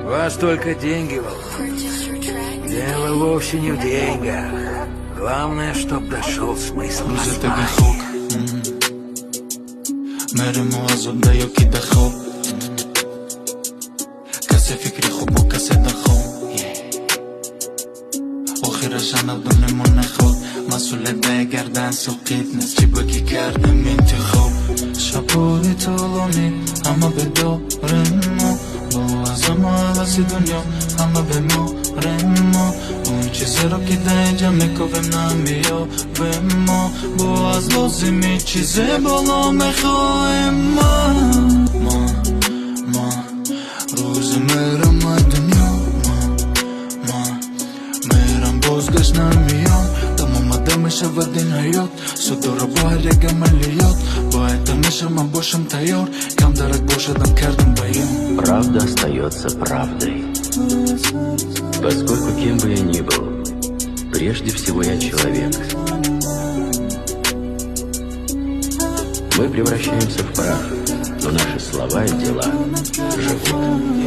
Вас только деньги волнуют. Дело вовсе не в деньгах. Главное, чтоб дошел смысл. मेरे मुआज़ब दायो की दखो कैसे फिक्री खुबो कैसे दखो آخر شنو دونه من خود مسئول دگردن سقیت نیست چی بگی کردم انتخاب شبای طولانی همه به دارم ما با از همه عوضی دنیا همه به مارم ما اون چیزی رو که دنجا میکنم نمیابم ما با از لازمی چیزی بالا میخوایم ما روز میرم دنیا بازگشت نمیام تمام آدم شود این حیات صدور با هر یک عملیات باید همیشه من باشم تیار کم درک باشدم کردم بیان Правда остается правдой. Поскольку кем бы я ни был, прежде всего я человек. Мы превращаемся в прах, но наши слова и дела живут.